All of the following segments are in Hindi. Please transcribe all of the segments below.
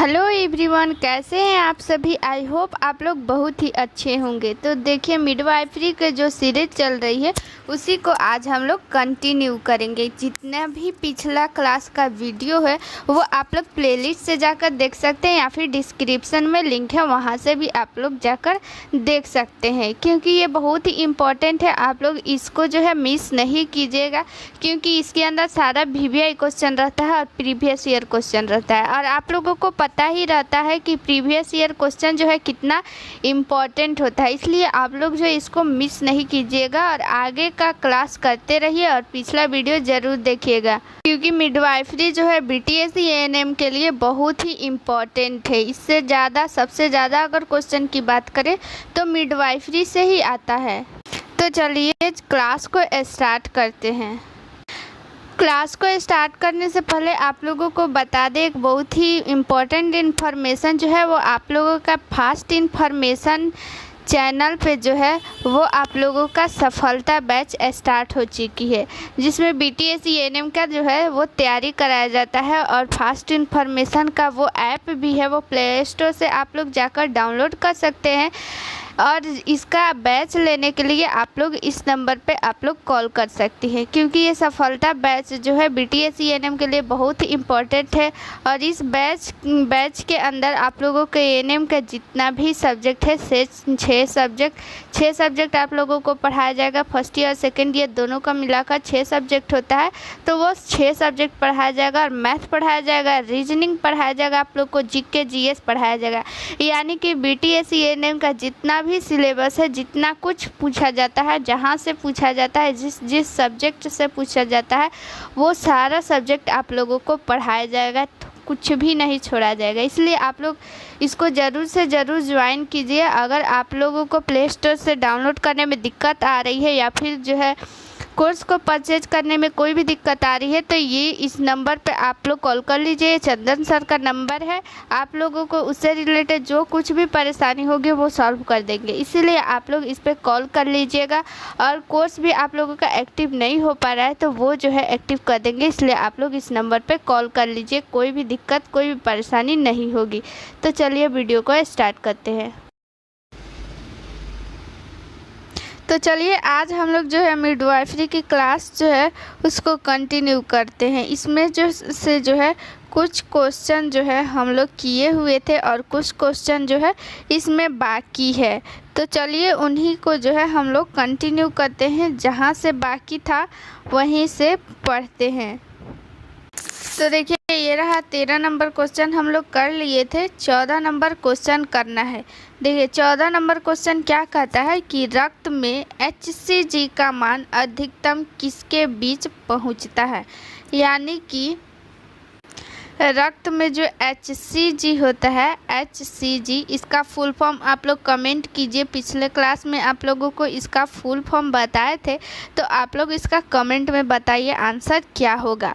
हेलो एवरीवन, कैसे हैं आप सभी। आई होप आप लोग बहुत ही अच्छे होंगे। तो देखिए, मिडवाइफरी के जो सीरीज चल रही है उसी को आज हम लोग कंटिन्यू करेंगे। जितना भी पिछला क्लास का वीडियो है वो आप लोग प्लेलिस्ट से जाकर देख सकते हैं या फिर डिस्क्रिप्शन में लिंक है, वहाँ से भी आप लोग जाकर देख सकते हैं, क्योंकि ये बहुत ही इम्पोर्टेंट है। आप लोग इसको जो है मिस नहीं कीजिएगा, क्योंकि इसके अंदर सारा वीवीआई क्वेश्चन रहता है और प्रीवियस ईयर क्वेश्चन रहता है। और आप लोगों को पता ही रहता है कि प्रीवियस ईयर क्वेश्चन जो है कितना इम्पोर्टेंट होता है, इसलिए आप लोग जो इसको मिस नहीं कीजिएगा और आगे का क्लास करते रहिए और पिछला वीडियो ज़रूर देखिएगा, क्योंकि मिडवाइफरी जो है बीटीएस एएनएम के लिए बहुत ही इम्पोर्टेंट है। इससे ज़्यादा सबसे ज़्यादा अगर क्वेश्चन की बात करें तो मिडवाइफरी से ही आता है। तो चलिए क्लास को स्टार्ट करते हैं। क्लास को स्टार्ट करने से पहले आप लोगों को बता दें, एक बहुत ही इम्पोर्टेंट इन्फॉर्मेशन जो है वो आप लोगों का फास्ट इन्फॉर्मेशन चैनल पे जो है वो आप लोगों का सफलता बैच स्टार्ट हो चुकी है, जिसमें बीटीएस एएनएम का जो है वो तैयारी कराया जाता है। और फास्ट इन्फॉर्मेशन का वो ऐप भी है, वो प्ले स्टोर से आप लोग जाकर डाउनलोड कर सकते हैं। और इसका बैच लेने के लिए आप लोग इस नंबर पे आप लोग कॉल कर सकती हैं, क्योंकि ये सफलता बैच जो है बीटीएस एएनएम के लिए बहुत ही इम्पोर्टेंट है। और इस बैच के अंदर आप लोगों के एएनएम का जितना भी सब्जेक्ट है, छः सब्जेक्ट आप लोगों को पढ़ाया जाएगा। फर्स्ट ईयर सेकेंड ईयर दोनों का मिलाकर 6 सब्जेक्ट होता है, तो वो 6 सब्जेक्ट पढ़ाया जाएगा। और मैथ पढ़ाया जाएगा, रीजनिंग पढ़ाया जाएगा, आप लोग को जीके जीएस पढ़ाया जाएगा। यानी कि बीटीएस एएनएम का जितना भी सिलेबस है, जितना कुछ पूछा जाता है, जहाँ से पूछा जाता है, जिस सब्जेक्ट से पूछा जाता है, वो सारा सब्जेक्ट आप लोगों को पढ़ाया जाएगा, कुछ भी नहीं छोड़ा जाएगा। इसलिए आप लोग इसको ज़रूर से ज़रूर ज्वाइन कीजिए। अगर आप लोगों को प्ले स्टोर से डाउनलोड करने में दिक्कत आ रही है या फिर जो है कोर्स को परचेज करने में कोई भी दिक्कत आ रही है, तो ये इस नंबर पे आप लोग कॉल कर लीजिए। चंदन सर का नंबर है, आप लोगों को उससे रिलेटेड जो कुछ भी परेशानी होगी वो सॉल्व कर देंगे। इसीलिए आप लोग इस पर कॉल कर लीजिएगा। और कोर्स भी आप लोगों का एक्टिव नहीं हो पा रहा है तो वो जो है एक्टिव कर देंगे, इसलिए आप लोग इस नंबर पर कॉल कर लीजिए। कोई भी दिक्कत, कोई भी परेशानी नहीं होगी। तो चलिए वीडियो को स्टार्ट करते हैं। तो चलिए आज हम लोग जो है मिडवाइफरी की क्लास जो है उसको कंटिन्यू करते हैं। इसमें जो है कुछ क्वेश्चन जो है हम लोग किए हुए थे और कुछ क्वेश्चन जो है इसमें बाकी है। तो चलिए उन्हीं को जो है हम लोग कंटिन्यू करते हैं, जहाँ से बाकी था वहीं से पढ़ते हैं। तो देखिए, ये रहा 13 नंबर क्वेश्चन हम लोग कर लिए थे। 14 नंबर क्वेश्चन करना है। देखिए 14 नंबर क्वेश्चन क्या कहता है कि रक्त में HCG का मान अधिकतम किसके बीच पहुंचता है। यानी कि रक्त में जो HCG होता है, HCG इसका फुल फॉर्म आप लोग कमेंट कीजिए। पिछले क्लास में आप लोगों को इसका फुल फॉर्म बताए थे, तो आप लोग इसका कमेंट में बताइए आंसर क्या होगा।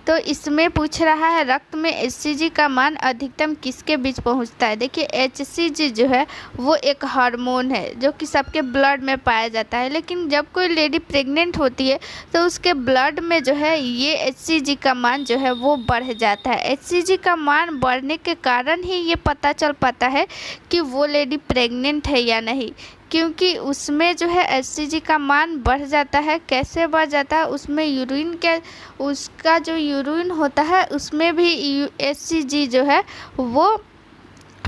तो इसमें पूछ रहा है रक्त में HCG का मान अधिकतम किसके बीच पहुंचता है। देखिए HCG जो है वो एक हार्मोन है जो कि सबके ब्लड में पाया जाता है, लेकिन जब कोई लेडी प्रेग्नेंट होती है तो उसके ब्लड में जो है ये HCG का मान जो है वो बढ़ जाता है। HCG का मान बढ़ने के कारण ही ये पता चल पाता है कि वो लेडी प्रेग्नेंट है या नहीं, क्योंकि उसमें जो है HCG का मान बढ़ जाता है। कैसे बढ़ जाता है, उसमें उसका जो यूरिन होता है उसमें भी HCG जो है वो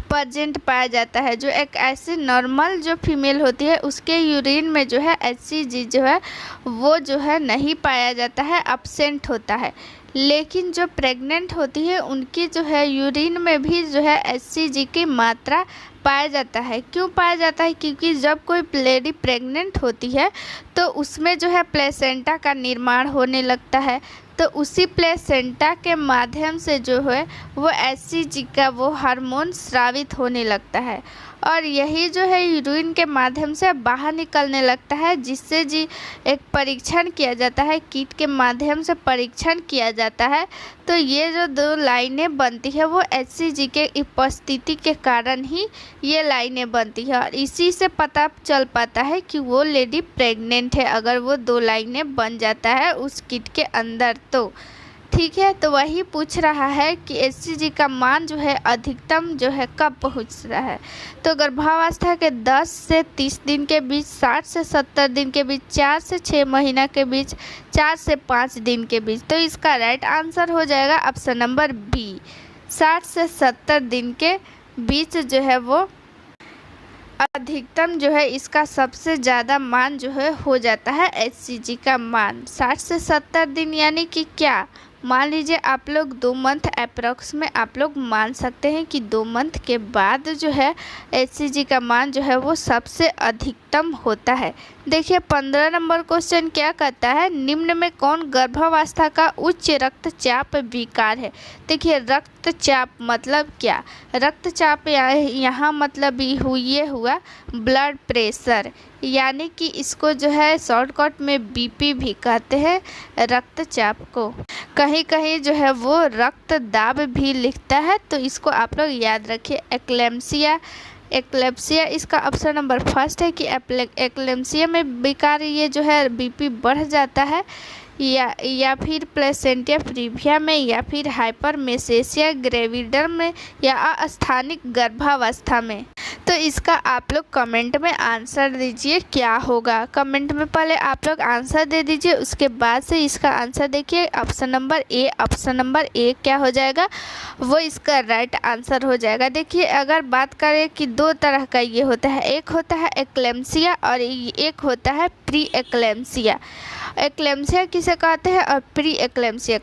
प्रेजेंट पाया जाता है। जो एक ऐसी नॉर्मल जो फीमेल होती है उसके यूरिन में जो है HCG जो है वो जो है नहीं पाया जाता है, अब्सेंट होता है। लेकिन जो प्रेग्नेंट होती है उनकी जो है यूरिन में भी जो है HCG की मात्रा पाया जाता है। क्यों पाया जाता है, क्योंकि जब कोई लेडी प्रेग्नेंट होती है तो उसमें जो है प्लेसेंटा का निर्माण होने लगता है, तो उसी प्लेसेंटा के माध्यम से जो है वो HCG का वो हार्मोन स्रावित होने लगता है। और यही जो है यूरिन के माध्यम से बाहर निकलने लगता है, जिससे जी एक परीक्षण किया जाता है, किट के माध्यम से परीक्षण किया जाता है। तो ये जो 2 लाइनें बनती है वो HCG के उपस्थिति के कारण ही ये लाइनें बनती है, और इसी से पता चल पाता है कि वो लेडी प्रेग्नेंट है, अगर वो 2 लाइनें बन जाता है उस किट के अंदर तो। ठीक है। तो वही पूछ रहा है कि HCG का मान जो है अधिकतम जो है कब पहुंच रहा है। तो गर्भावस्था के 10 से 30 दिन के बीच, 60 से 70 दिन के बीच, 4 से 6 महीना के बीच, 4 से 5 दिन के बीच। तो इसका राइट आंसर हो जाएगा ऑप्शन नंबर बी, 60 से 70 दिन के बीच जो है वो अधिकतम जो है इसका सबसे ज़्यादा मान जो है हो जाता है HCG का मान 60 से 70 दिन। यानी कि क्या, मान लीजिए आप लोग 2 मंथ अप्रॉक्स में आप लोग मान सकते हैं कि 2 मंथ के बाद जो है HCG का मान जो है वो सबसे अधिकतम होता है। देखिए 15 नंबर क्वेश्चन क्या कहता है, निम्न में कौन गर्भावस्था का उच्च रक्तचाप विकार है। देखिए रक्तचाप मतलब क्या, रक्तचाप यहाँ मतलब ये हुआ ब्लड प्रेशर, यानी कि इसको जो है शॉर्टकट में BP भी कहते हैं रक्तचाप को। कहीं कहीं जो है वो रक्त दाब भी लिखता है, तो इसको आप लोग याद रखिए। एक्लेप्सिया इसका ऑप्शन नंबर फर्स्ट है कि एक्लेप्सिया में विकार ये जो है BP बढ़ जाता है, या फिर प्लेसेंटिया प्रीविया में, या फिर हाइपरमेसेसिया ग्रेविडर में, या अस्थानिक गर्भावस्था में। तो इसका आप लोग कमेंट में आंसर दीजिए क्या होगा। कमेंट में पहले आप लोग आंसर दे दीजिए, उसके बाद से इसका आंसर देखिए। Option number A, option number A क्या हो जाएगा, वो इसका राइट आंसर हो जाएगा। देखिए अगर बात करें कि 2 तरह का ये होता है, एक होता है एक्लेम्सिया और एक होता है प्री एक्लेम्सिया। एक्लेम्सिया किसे कहते हैं और प्री एक्लेम्सिया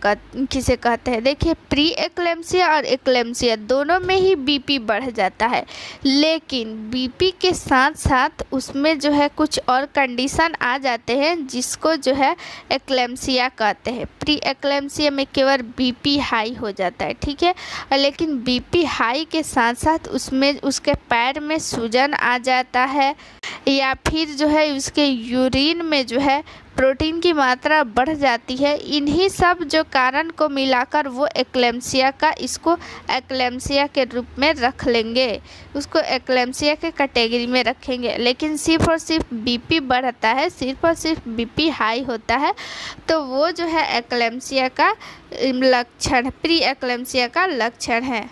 किसे कहते हैं। देखिए प्री एक्लेम्सिया और एक्लेम्सिया दोनों में ही BP बढ़ जाता है, लेकिन BP के साथ साथ उसमें जो है कुछ और कंडीशन आ जाते हैं जिसको जो है एक्लेम्सिया कहते हैं। प्री एक्लेम्सिया में केवल BP हाई हो जाता है, ठीक है, लेकिन BP हाई के साथ साथ उसमें उसके पैर में सूजन आ जाता है, या फिर जो है उसके यूरिन में जो है प्रोटीन की मात्रा बढ़ जाती है। इन्हीं सब जो कारण को मिलाकर वो एक्लेम्सिया का, इसको एक्लेम्सिया के रूप में रख लेंगे, उसको एक्लेम्सिया के कैटेगरी में रखेंगे। लेकिन सिर्फ और सिर्फ BP बढ़ता है, सिर्फ और सिर्फ BP हाई होता है, तो वो जो है एक्लेम्सिया का लक्षण, प्री एक्लेम्सिया का लक्षण है।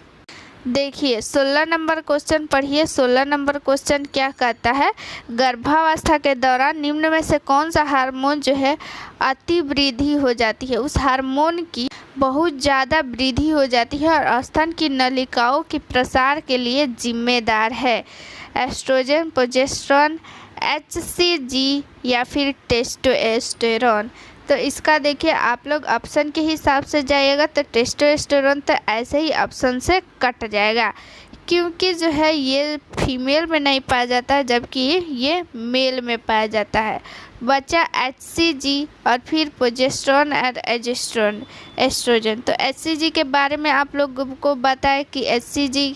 देखिए 16 नंबर क्वेश्चन पढ़िए। 16 नंबर क्वेश्चन क्या कहता है, गर्भावस्था के दौरान निम्न में से कौन सा हार्मोन जो है अति वृद्धि हो जाती है, उस हार्मोन की बहुत ज़्यादा वृद्धि हो जाती है और स्तन की नलिकाओं के प्रसार के लिए जिम्मेदार है। एस्ट्रोजन, प्रोजेस्टेरोन, HCG या फिर टेस्टोस्टेरोन। तो इसका देखिए आप लोग ऑप्शन के हिसाब से जाइएगा तो टेस्टोस्टेरोन तो ऐसे ही ऑप्शन से कट जाएगा, क्योंकि जो है ये फीमेल में नहीं पाया जाता है जबकि ये मेल में पाया जाता है। बचा HCG और फिर प्रोजेस्टेरोन और एस्ट्रोजन। तो HCG के बारे में आप लोगों को बताएं कि HCG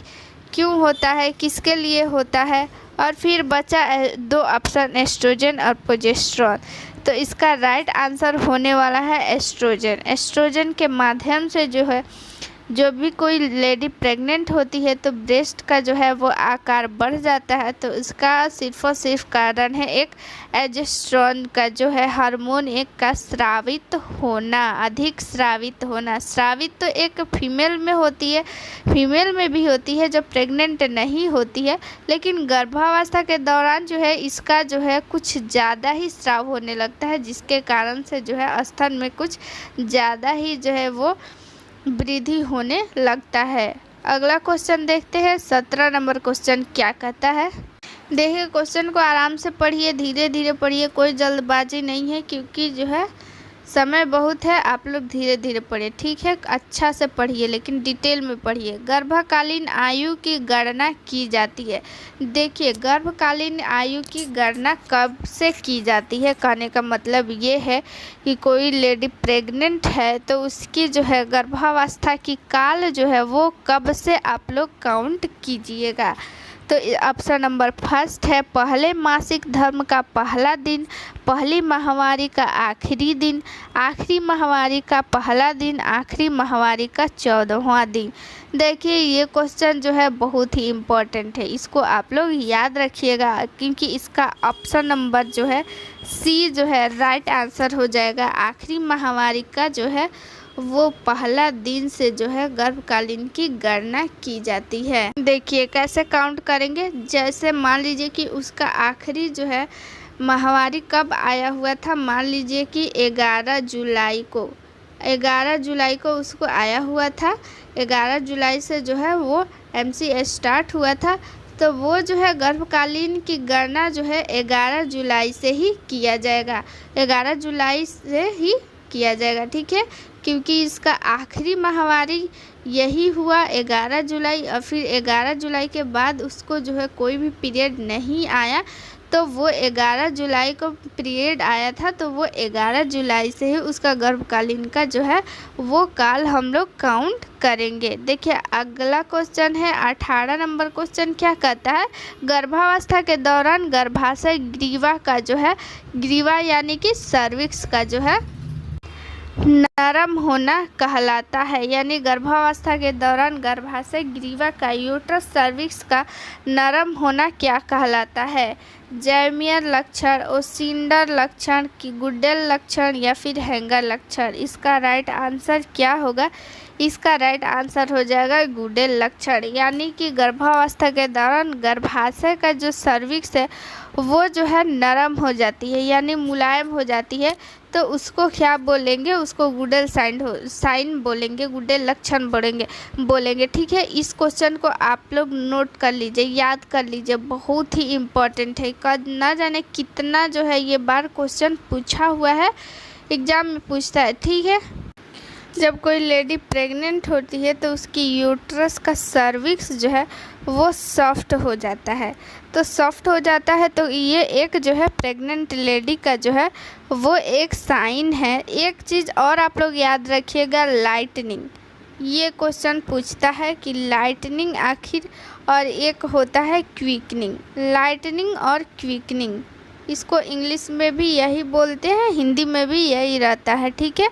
क्यों होता है, किसके लिए होता है, और फिर बचा 2 ऑप्शन एस्ट्रोजन और प्रोजेस्टेरोन। तो इसका राइट आंसर होने वाला है एस्ट्रोजन। एस्ट्रोजन के माध्यम से जो है जो भी कोई लेडी प्रेग्नेंट होती है तो ब्रेस्ट का जो है वो आकार बढ़ जाता है, तो इसका सिर्फ और सिर्फ कारण है एक एजेस्ट्रोन का जो है हार्मोन एक का स्रावित होना, अधिक स्रावित होना। स्रावित तो एक फीमेल में होती है, फीमेल में भी होती है जो प्रेग्नेंट नहीं होती है, लेकिन गर्भावस्था के दौरान जो है इसका जो है कुछ ज़्यादा ही स्राव होने लगता है, जिसके कारण से जो है स्तन में कुछ ज़्यादा ही जो है वो वृद्धि होने लगता है। अगला क्वेश्चन देखते हैं। 17 नंबर क्वेश्चन क्या कहता है। देखिए क्वेश्चन को आराम से पढ़िए, धीरे धीरे पढ़िए, कोई जल्दबाजी नहीं है क्योंकि जो है समय बहुत है, आप लोग धीरे धीरे पढ़िए, ठीक है, अच्छा से पढ़िए लेकिन डिटेल में पढ़िए। गर्भकालीन आयु की गणना की जाती है। देखिए गर्भकालीन आयु की गणना कब से की जाती है, कहने का मतलब ये है कि कोई लेडी प्रेग्नेंट है तो उसकी जो है गर्भावस्था की काल जो है वो कब से आप लोग काउंट कीजिएगा। तो ऑप्शन नंबर फर्स्ट है पहले मासिक धर्म का पहला दिन, पहली माहवारी का आखिरी दिन, आखिरी माहवारी का पहला दिन, आखिरी माहवारी का 14वां दिन। देखिए ये क्वेश्चन जो है बहुत ही इम्पोर्टेंट है, इसको आप लोग याद रखिएगा क्योंकि इसका ऑप्शन नंबर जो है सी जो है राइट आंसर हो जाएगा। आखिरी माहवारी का जो है वो पहला दिन से जो है गर्भकालीन की गणना की जाती है। देखिए कैसे काउंट करेंगे। जैसे मान लीजिए कि उसका आखिरी जो है माहवारी कब आया हुआ था, मान लीजिए कि 11 जुलाई को उसको आया हुआ था। 11 जुलाई से जो है वो MC स्टार्ट हुआ था, तो वो जो है गर्भकालीन की गणना जो है 11 जुलाई से ही किया जाएगा। 11 जुलाई से ही किया जाएगा, ठीक है, क्योंकि इसका आखिरी माहवारी यही हुआ 11 जुलाई, और फिर 11 जुलाई के बाद उसको जो है कोई भी पीरियड नहीं आया, तो वो 11 जुलाई को पीरियड आया था, तो वो 11 जुलाई से ही उसका गर्भकालीन का जो है वो काल हम लोग काउंट करेंगे। देखिए अगला क्वेश्चन है 18 नंबर क्वेश्चन। क्या कहता है, गर्भावस्था के दौरान गर्भाशय ग्रीवा का जो है, ग्रीवा यानी कि सर्विक्स का जो है नरम होना कहलाता है। यानी गर्भावस्था के दौरान गर्भाशय ग्रीवा का यूट्रस सर्विक्स का नरम होना क्या कहलाता है? जैमियर लक्षण, ओसिंडर लक्षण, की गुडेल लक्षण या फिर हैंगर लक्षण? इसका राइट आंसर क्या होगा? इसका राइट आंसर हो जाएगा गुडेल लक्षण। यानी कि गर्भावस्था के दौरान गर्भाशय का जो सर्विक्स है वो जो है नरम हो जाती है, यानी मुलायम हो जाती है, तो उसको क्या बोलेंगे? उसको गुडेल साइन बोलेंगे, गुडेल लक्षण बोलेंगे, ठीक है। इस क्वेश्चन को आप लोग नोट कर लीजिए, याद कर लीजिए, बहुत ही इम्पोर्टेंट है। ना जाने कितना जो है ये बार क्वेश्चन पूछा हुआ है, एग्जाम में पूछता है, ठीक है। जब कोई लेडी प्रेग्नेंट होती है तो उसकी यूट्रस का सर्विक्स जो है वो सॉफ्ट हो जाता है, तो सॉफ्ट हो जाता है, तो ये एक जो है प्रेग्नेंट लेडी का जो है वो एक साइन है। एक चीज़ और आप लोग याद रखिएगा, लाइटनिंग। ये क्वेश्चन पूछता है कि लाइटनिंग आखिर, और एक होता है क्विकनिंग। लाइटनिंग और क्विकनिंग, इसको इंग्लिश में भी यही बोलते हैं, हिंदी में भी यही रहता है, ठीक है।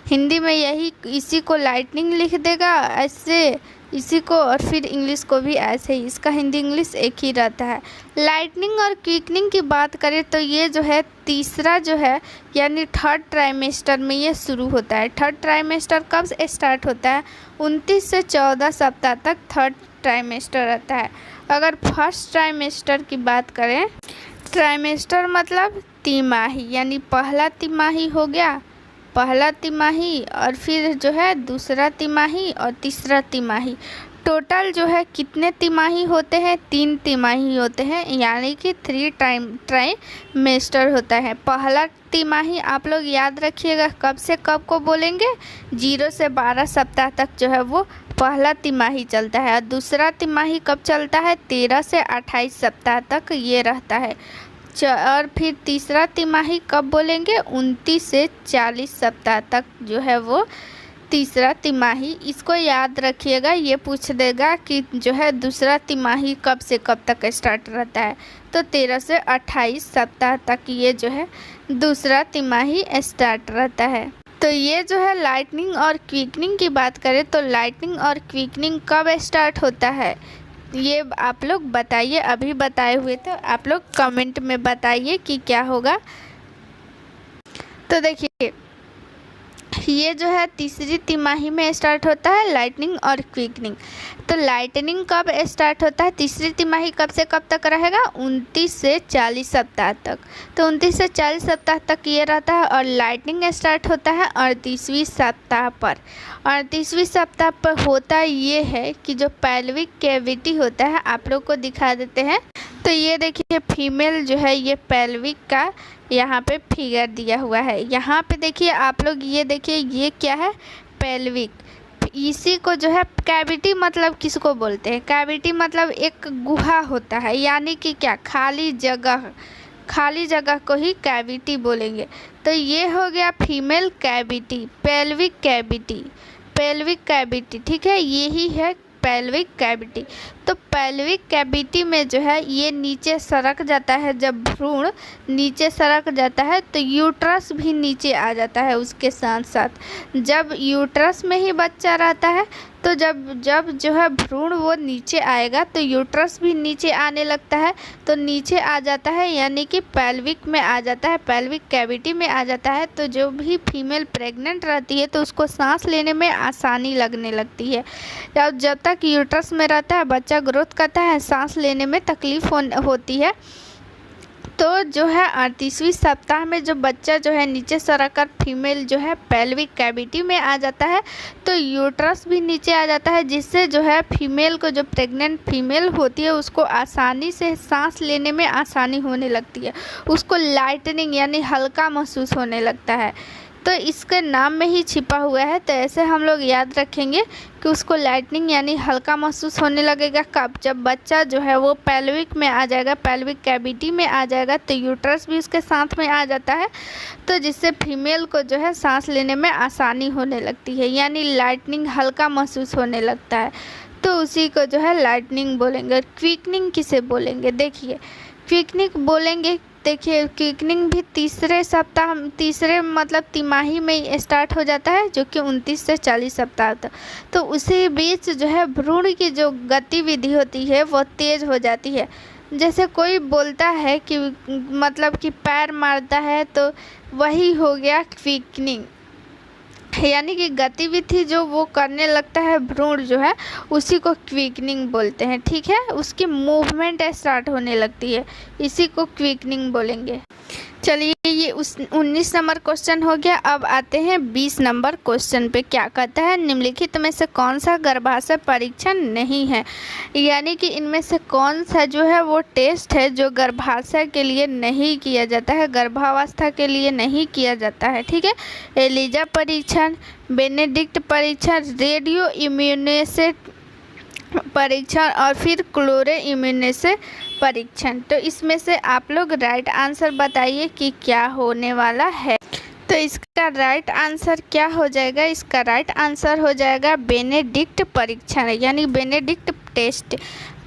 हिंदी में यही, इसी को लाइटनिंग लिख देगा ऐसे, इसी को, और फिर इंग्लिश को भी ऐसे ही। इसका हिंदी इंग्लिश एक ही रहता है। लाइटनिंग और क्विकनिंग की बात करें तो ये जो है तीसरा जो है, यानी थर्ड ट्राइमेस्टर में ये शुरू होता है। थर्ड ट्राइमेस्टर कब से स्टार्ट होता है? 29 से 14 सप्ताह तक थर्ड ट्राइमेस्टर रहता है। अगर फर्स्ट ट्राइमेस्टर की बात करें, ट्राइमेस्टर मतलब तिमाही, यानी पहला तिमाही हो गया, पहला तिमाही, और फिर जो है दूसरा तिमाही और तीसरा तिमाही। टोटल जो है कितने तिमाही होते हैं? 3 तिमाही होते हैं, यानी कि 3 ट्राइमेस्टर होता है। पहला तिमाही आप लोग याद रखिएगा कब से कब को बोलेंगे? 0 से 12 सप्ताह तक जो है वो पहला तिमाही चलता है, और दूसरा तिमाही कब चलता है? 13 से 28 सप्ताह तक ये रहता है। और फिर तीसरा तिमाही कब बोलेंगे? 29 से 40 सप्ताह तक जो है वो तीसरा तिमाही। इसको याद रखिएगा, ये पूछ देगा कि जो है दूसरा तिमाही कब से कब तक स्टार्ट रहता है, तो 13 से 28 सप्ताह तक ये जो है दूसरा तिमाही स्टार्ट रहता है। तो ये जो है लाइटनिंग और क्विकनिंग की बात करें तो लाइटनिंग और क्विकनिंग कब स्टार्ट होता है ये आप लोग बताइए। अभी बताए हुए तो आप लोग कमेंट में बताइए कि क्या होगा। तो देखिए ये जो है तीसरी तिमाही में स्टार्ट होता है लाइटनिंग और क्विकनिंग। तो लाइटनिंग कब स्टार्ट होता है? तीसरी तिमाही कब से कब तक रहेगा? 29 से 40 सप्ताह तक। तो 29 से 40 सप्ताह तक ये रहता है, और लाइटनिंग स्टार्ट होता है 38वीं सप्ताह पर। 38वीं सप्ताह पर होता ये है कि जो पेल्विक कैविटी होता है, आप लोग को दिखा देते हैं। तो ये देखिए फीमेल जो है ये पेल्विक का यहाँ पे फिगर दिया हुआ है। यहाँ पे देखिए आप लोग, ये देखिए ये क्या है? पेल्विक। इसी को जो है कैविटी मतलब किसको बोलते हैं? कैविटी मतलब एक गुहा होता है, यानी कि क्या? खाली जगह, खाली जगह को ही कैविटी बोलेंगे। तो ये हो गया female cavity, pelvic cavity, pelvic cavity, ठीक है, यही है पेल्विक कैविटी। तो पेल्विक कैविटी में जो है ये नीचे सरक जाता है, जब भ्रूण नीचे सरक जाता है तो यूट्रस भी नीचे आ जाता है उसके साथ साथ। जब यूट्रस में ही बच्चा रहता है तो जब जब जो है भ्रूण वो नीचे आएगा तो यूट्रस भी नीचे आने लगता है, तो नीचे आ जाता है यानी कि पेल्विक में आ जाता है, पेल्विक कैविटी में आ जाता है। तो जो भी फीमेल प्रेग्नेंट रहती है तो उसको सांस लेने में आसानी लगने लगती है। जब तक यूट्रस में रहता है बच्चा ग्रोथ करता है, सांस लेने में तकलीफ होती है। तो जो है 38वें सप्ताह में जो बच्चा जो है नीचे सरककर फीमेल जो है पेल्विक कैविटी में आ जाता है, तो यूट्रस भी नीचे आ जाता है, जिससे जो है फीमेल को, जो प्रेग्नेंट फीमेल होती है उसको आसानी से सांस लेने में आसानी होने लगती है, उसको लाइटनिंग यानी हल्का महसूस होने लगता है। तो इसके नाम में ही छिपा हुआ है। तो ऐसे हम लोग याद रखेंगे कि उसको लाइटनिंग यानी हल्का महसूस होने लगेगा कब, जब बच्चा जो है वो पेल्विक में आ जाएगा, पेल्विक कैविटी में आ जाएगा, तो यूट्रस भी उसके साथ में आ जाता है, तो जिससे फीमेल को जो है सांस लेने में आसानी होने लगती है, यानी लाइटनिंग हल्का महसूस होने लगता है। तो उसी को जो है लाइटनिंग बोलेंगे। क्विकनिंग किसे बोलेंगे? देखिए क्विकनिंग बोलेंगे, देखिए क्विकनिंग भी तीसरे मतलब तिमाही में स्टार्ट हो जाता है, जो कि 29 से 40 सप्ताह तक। तो उसी बीच जो है भ्रूण की जो गतिविधि होती है वो तेज़ हो जाती है। जैसे कोई बोलता है कि मतलब कि पैर मारता है, तो वही हो गया क्विकनिंग, यानी कि गतिविधि जो वो करने लगता है भ्रूण जो है उसी को क्विकनिंग बोलते हैं। ठीक है, उसकी मूवमेंट स्टार्ट होने लगती है, इसी को क्विकनिंग बोलेंगे। चलिए ये उस 19 नंबर क्वेश्चन हो गया। अब आते हैं 20 नंबर क्वेश्चन पे। क्या कहता है, निम्नलिखित में से कौन सा गर्भाशय परीक्षण नहीं है, यानी कि इनमें से कौन सा जो है वो टेस्ट है जो गर्भाशय के लिए नहीं किया जाता है, गर्भावस्था के लिए नहीं किया जाता है। ठीक है, एलिजा परीक्षण, बेनेडिक्ट परीक्षण, रेडियो इम्यूनेसे परीक्षण और फिर क्लोरे इम्यूनेसे परीक्षण। तो इसमें से आप लोग राइट आंसर बताइए कि क्या होने वाला है। तो इसका राइट आंसर क्या हो जाएगा? इसका राइट आंसर हो जाएगा बेनेडिक्ट परीक्षण, यानी बेनेडिक्ट टेस्ट।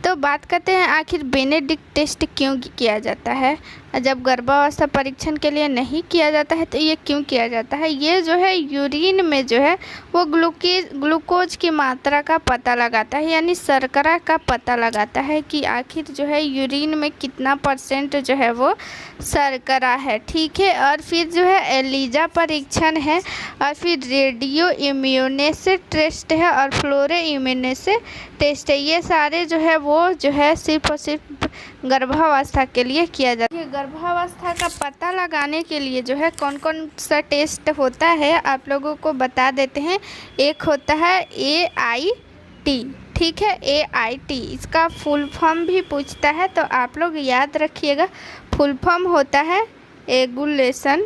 तो बात करते हैं आखिर बेनेडिक्ट टेस्ट क्यों किया जाता है, जब गर्भावस्था परीक्षण के लिए नहीं किया जाता है तो ये क्यों किया जाता है? ये जो है यूरिन में जो है वो ग्लूकोज की मात्रा का पता लगाता है, यानी शर्करा का पता लगाता है कि आखिर जो है यूरिन में कितना % जो है वो शर्करा है। ठीक है, और फिर जो है एलिजा परीक्षण है, और फिर रेडियो इम्यूनेसे टेस्ट है, और फ्लोरे इम्यूनेसे टेस्ट है। ये सारे जो है वो जो है सिर्फ और सिर्फ गर्भावस्था के लिए किया जाता है। गर्भावस्था का पता लगाने के लिए जो है कौन कौन सा टेस्ट होता है आप लोगों को बता देते हैं। एक होता है AIT। ठीक है, AIT इसका फुल फॉर्म भी पूछता है, तो आप लोग याद रखिएगा। फुल फॉर्म होता है एगुलूटिनेशन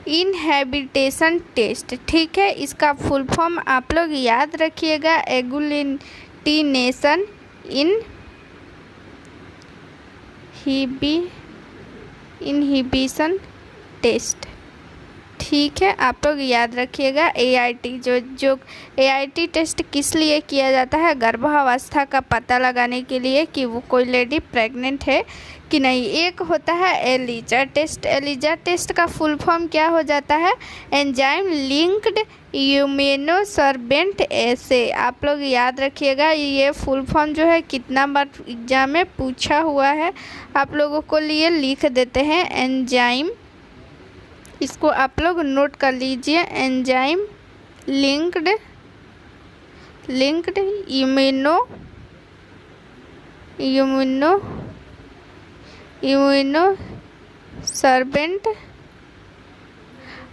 इनहेबिटेशन टेस्ट। ठीक है, इसका फुल फॉर्म आप लोग याद रखिएगा, एगुलूटिनेशन इनहिबिशन टेस्ट। ठीक है, आप लोग याद रखिएगा AIT। जो AIT टेस्ट किस लिए किया जाता है? गर्भावस्था का पता लगाने के लिए कि वो कोई लेडी प्रेग्नेंट है कि नहीं। एक होता है एलिजा टेस्ट। एलिजा टेस्ट का फुल फॉर्म क्या हो जाता है? एंजाइम लिंक्ड इम्यूनोसॉर्बेंट एसे। आप लोग याद रखिएगा, ये फुल फॉर्म जो है कितना बार एग्जाम में पूछा हुआ है, आप लोगों को लिए लिख देते हैं एंजाइम। इसको आप लोग नोट कर लीजिए, एंजाइम लिंक्ड इम्यूनोसॉर्बेंट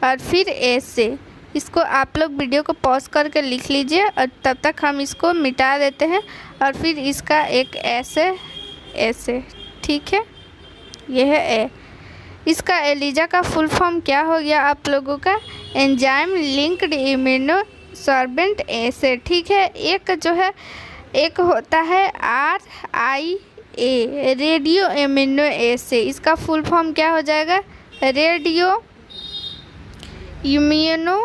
और फिर ऐसे। इसको आप लोग वीडियो को पॉज करके लिख लीजिए, और तब तक हम इसको मिटा देते हैं, और फिर इसका एक ऐसे। ठीक है, यह है ए। इसका एलिजा का फुल फॉर्म क्या हो गया आप लोगों का? एंजाइम लिंक्ड इम्यूनोसॉर्बेंट एसे। ठीक है, एक होता है RIA, रेडियो इम्यूनो एसे। इसका फुल फॉर्म क्या हो जाएगा? रेडियो इम्यूनो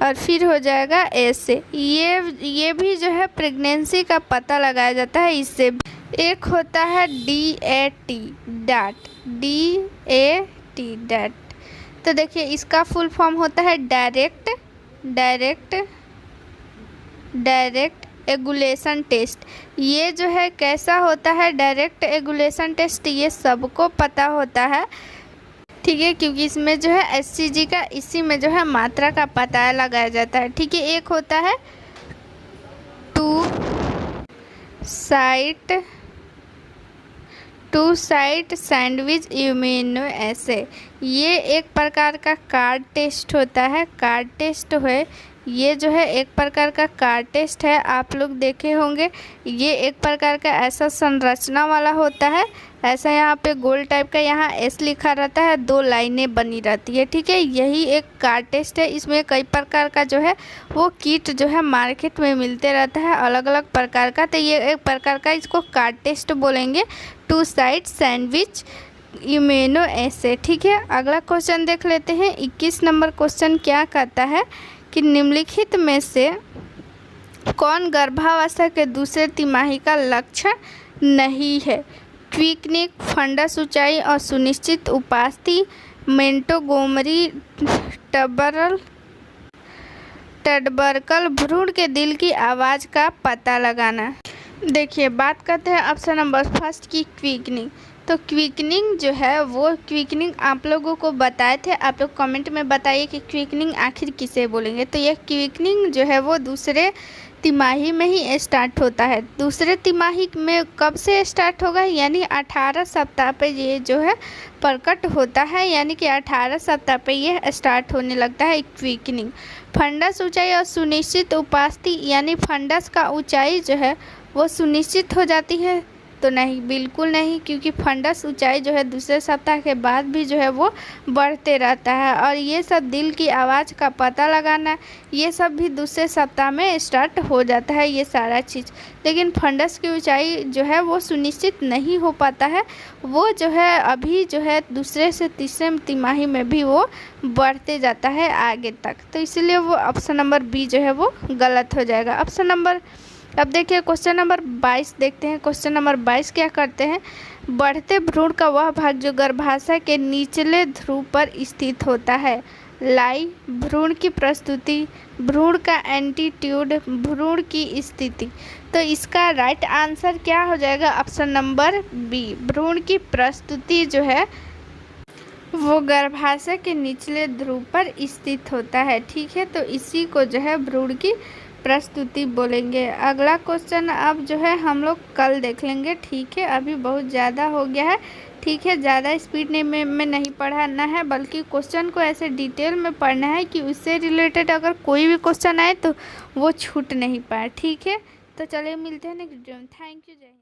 और फिर हो जाएगा ऐसे। ये भी जो है प्रेगनेंसी का पता लगाया जाता है इससे। एक होता है DAT, डाट, DAT, डाट। तो देखिए इसका फुल फॉर्म होता है डायरेक्ट एगुलेशन टेस्ट। ये जो है कैसा होता है डायरेक्ट एगुलेशन टेस्ट, ये सबको पता होता है, ठीक है, क्योंकि इसमें जो है HCG का इसी में जो है मात्रा का पता लगाया जाता है, ठीक है। एक होता है टू साइट सैंडविच इम्यूनो एसे। ये एक प्रकार का कार्ड टेस्ट होता है, कार्ड टेस्ट है ये जो है एक प्रकार का कार्ड टेस्ट है, आप लोग देखे होंगे। ये एक प्रकार का ऐसा संरचना वाला होता है, ऐसा यहाँ पे गोल टाइप का, यहाँ S लिखा रहता है, 2 लाइनें बनी रहती है, ठीक है। यही एक कार्ड टेस्ट है। इसमें कई प्रकार का जो है वो किट जो है मार्केट में मिलते रहता है अलग अलग प्रकार का, तो ये एक प्रकार का इसको कार्ड टेस्ट बोलेंगे, 2 साइट सैंडविच इम्यूनो एसे, ठीक है। अगला क्वेश्चन देख लेते हैं। 21 नंबर क्वेश्चन क्या कहता है कि निम्नलिखित में से कौन गर्भावस्था के दूसरे तिमाही का लक्षण नहीं है? क्विकनिक, फंडस ऊंचाई और सुनिश्चित उपस्थिति, मेंटोगोमरी टडबर्कल, भ्रूण के दिल की आवाज़ का पता लगाना। देखिए बात करते हैं ऑप्शन नंबर फर्स्ट की क्विकनिंग। तो क्विकनिंग जो है वो क्विकनिंग आप लोगों को बताए थे, आप लोग कमेंट में बताइए कि क्विकनिंग आखिर किसे बोलेंगे। तो ये क्विकनिंग जो है वो दूसरे तिमाही में ही स्टार्ट होता है। दूसरे तिमाही में कब से स्टार्ट होगा? यानी 18 सप्ताह पे ये जो है प्रकट होता है, यानी कि 18 सप्ताह पे ये स्टार्ट होने लगता है क्विकनिंग। फंडस ऊंचाई और सुनिश्चित उपस्थिति, यानी फंडस का ऊंचाई जो है वो सुनिश्चित हो जाती है? तो नहीं, बिल्कुल नहीं, क्योंकि फंडस ऊंचाई जो है दूसरे सप्ताह के बाद भी जो है वो बढ़ते रहता है। और ये सब दिल की आवाज़ का पता लगाना, ये सब भी दूसरे सप्ताह में स्टार्ट हो जाता है ये सारा चीज़। लेकिन फंडस की ऊंचाई जो है वो सुनिश्चित नहीं हो पाता है, वो जो है अभी जो है दूसरे से तीसरे तिमाही में भी वो बढ़ते जाता है आगे तक। तो इसलिए वो ऑप्शन नंबर बी जो है वो गलत हो जाएगा। ऑप्शन नंबर, अब देखिए क्वेश्चन नंबर 22 देखते हैं। क्वेश्चन नंबर 22 क्या करते हैं? बढ़ते भ्रूण का वह भाग जो गर्भाशय के निचले ध्रुव पर स्थित होता है। लाई, भ्रूण की प्रस्तुति, भ्रूण का एंटीट्यूड, भ्रूण की स्थिति। तो इसका राइट आंसर क्या हो जाएगा? ऑप्शन नंबर बी, भ्रूण की प्रस्तुति जो है वो गर्भाशय के निचले ध्रुव पर स्थित होता है, ठीक है। तो इसी को जो है भ्रूण की प्रस्तुति बोलेंगे। अगला क्वेश्चन अब जो है हम लोग कल देख लेंगे, ठीक है। अभी बहुत ज़्यादा हो गया है, ठीक है, ज़्यादा स्पीड में नहीं पढ़ना है, बल्कि क्वेश्चन को ऐसे डिटेल में पढ़ना है कि उससे रिलेटेड अगर कोई भी क्वेश्चन आए तो वो छूट नहीं पाए, ठीक है। तो चलिए मिलते हैं नेक्स्ट वीडियो में। थैंक यू, जय हिंद।